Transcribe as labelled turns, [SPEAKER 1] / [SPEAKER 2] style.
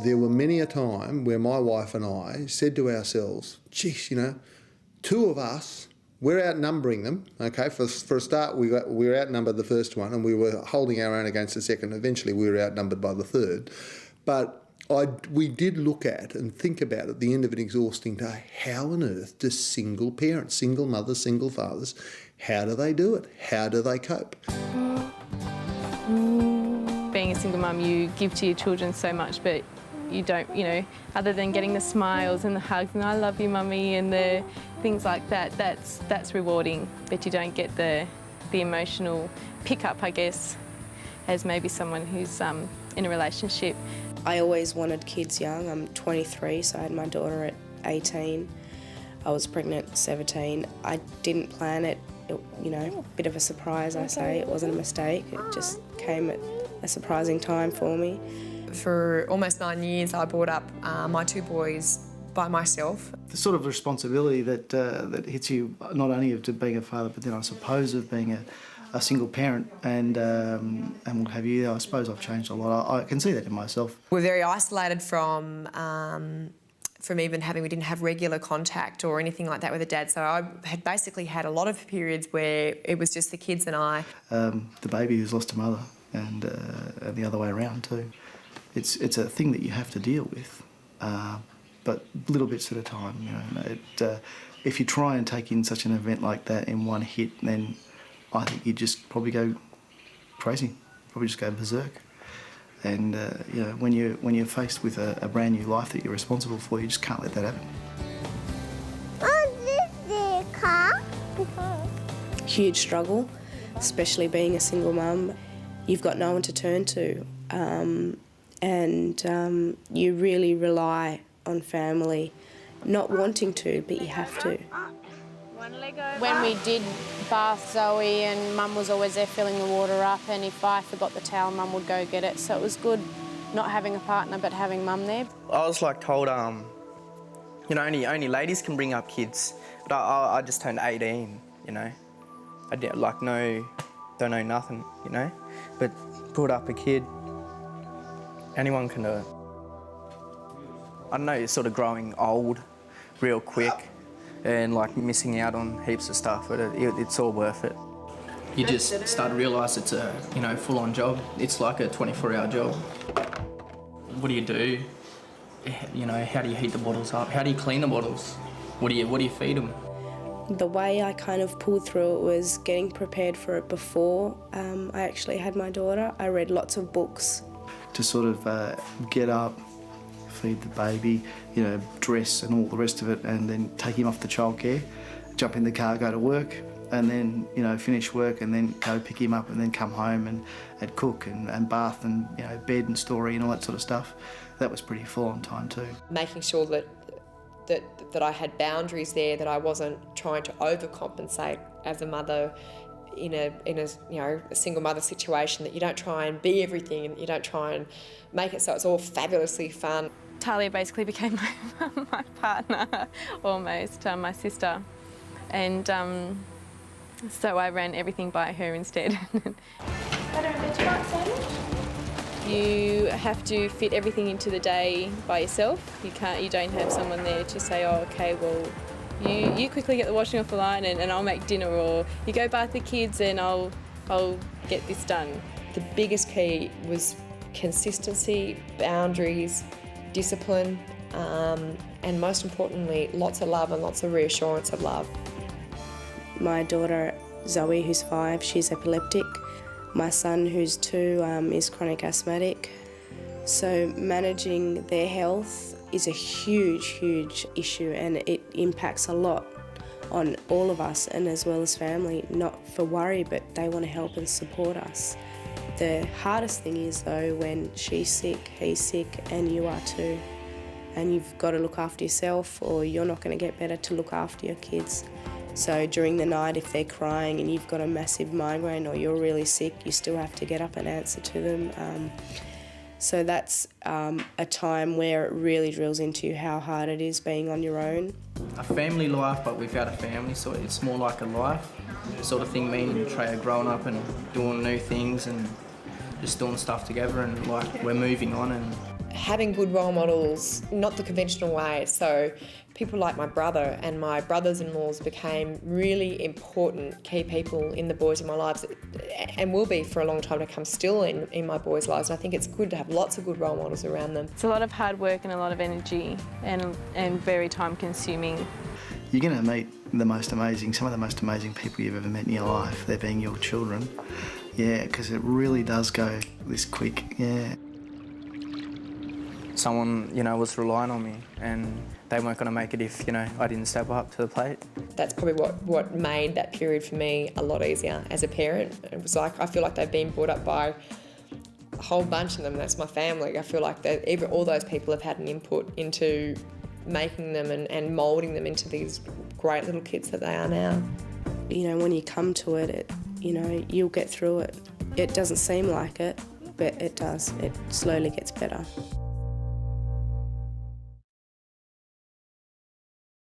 [SPEAKER 1] There were many a time where my wife and I said to ourselves, geez, two of us, we're outnumbering them, okay? For a start, we were outnumbered the first one and we were holding our own against the second. Eventually, we were outnumbered by the third. But we did look at and think about at the end of an exhausting day, how on earth do single parents, single mothers, single fathers, how do they do it? How do they cope?
[SPEAKER 2] Being a single mum, you give to your children so much, but you don't, other than getting the smiles and the hugs and I love you, mummy, and the things like that, that's rewarding, but you don't get the emotional pickup, I guess, as maybe someone who's in a relationship.
[SPEAKER 3] I always wanted kids young. I'm 23, so I had my daughter at 18. I was pregnant at 17. I didn't plan it, bit of a surprise, I say. It wasn't a mistake. It just came at a surprising time for me.
[SPEAKER 4] For almost 9 years, I brought up my two boys by myself.
[SPEAKER 5] The sort of responsibility that hits you, not only of being a father, but then I suppose of being a single parent and what have you. I suppose I've changed a lot. I can see that in myself.
[SPEAKER 4] We're very isolated from even we didn't have regular contact or anything like that with a dad. So I had basically had a lot of periods where it was just the kids and I. The baby who's lost a mother and the other way around too. It's a thing that you have to deal with, but little bits at a time. If you try and take in such an event like that in one hit, then I think you just probably go crazy, probably just go berserk. And when you're faced with a brand new life that you're responsible for, you just can't let that happen.
[SPEAKER 3] Huge struggle, especially being a single mum. You've got no one to turn to. And you really rely on family, not wanting to, but you have to.
[SPEAKER 6] When we did bath Zoe, and Mum was always there filling the water up, and if I forgot the towel, Mum would go get it. So it was good not having a partner but having Mum there.
[SPEAKER 7] I was told, only ladies can bring up kids, but I just turned 18, I did don't know nothing, but brought up a kid. Anyone can do it. I know you're sort of growing old real quick and missing out on heaps of stuff, but it's all worth it. You just start to realise it's a full-on job. It's like a 24-hour job. What do you do? How do you heat the bottles up? How do you clean the bottles? What do you feed them?
[SPEAKER 3] The way I kind of pulled through it was getting prepared for it before I actually had my daughter. I read lots of books.
[SPEAKER 5] To sort of get up, feed the baby, dress and all the rest of it, and then take him off to childcare, jump in the car, go to work, and then, finish work and then go pick him up and then come home and cook and bath and, bed and story and all that sort of stuff. That was pretty full on time too.
[SPEAKER 4] Making sure that I had boundaries there, that I wasn't trying to overcompensate as a mother in a single mother situation, that you don't try and be everything and you don't try and make it so it's all fabulously fun.
[SPEAKER 2] Talia basically became my partner, almost, my sister. And so I ran everything by her instead. You have to fit everything into the day by yourself. You don't have someone there to say, oh, okay, well, you quickly get the washing off the line and I'll make dinner, or you go bath the kids and I'll get this done.
[SPEAKER 4] The biggest key was consistency, boundaries, discipline, and most importantly, lots of love and lots of reassurance of love.
[SPEAKER 3] My daughter Zoe, who's 5, she's epileptic. My son, who's 2, is chronic asthmatic. So managing their health is a huge, huge issue, and it impacts a lot on all of us and as well as family. Not for worry, but they want to help and support us. The hardest thing is though when she's sick, he's sick, and you are too. And you've got to look after yourself, or you're not going to get better to look after your kids. So during the night, if they're crying and you've got a massive migraine or you're really sick, you still have to get up and answer to them. So that's a time where it really drills into you how hard it is being on your own.
[SPEAKER 7] A family life, but without a family, so it's more like a life sort of thing. Me and Trey are growing up and doing new things and just doing stuff together, and we're moving on, and
[SPEAKER 4] having good role models, not the conventional way. So people like my brother and my brothers-in-laws became really important key people in the boys in my lives, and will be for a long time to come still in my boys' lives. And I think it's good to have lots of good role models around them.
[SPEAKER 2] It's a lot of hard work and a lot of energy and very time consuming.
[SPEAKER 5] You're going to meet some of the most amazing people you've ever met in your life, they're being your children. Yeah, because it really does go this quick, yeah.
[SPEAKER 7] Someone, was relying on me, and they weren't going to make it if, I didn't step up to the plate.
[SPEAKER 4] That's probably what made that period for me a lot easier as a parent. It was like, I feel like they've been brought up by a whole bunch of them. That's my family. I feel like all those people have had an input into making them and moulding them into these great little kids that they are now.
[SPEAKER 3] When you come to it, you'll get through it. It doesn't seem like it, but it does. It slowly gets better.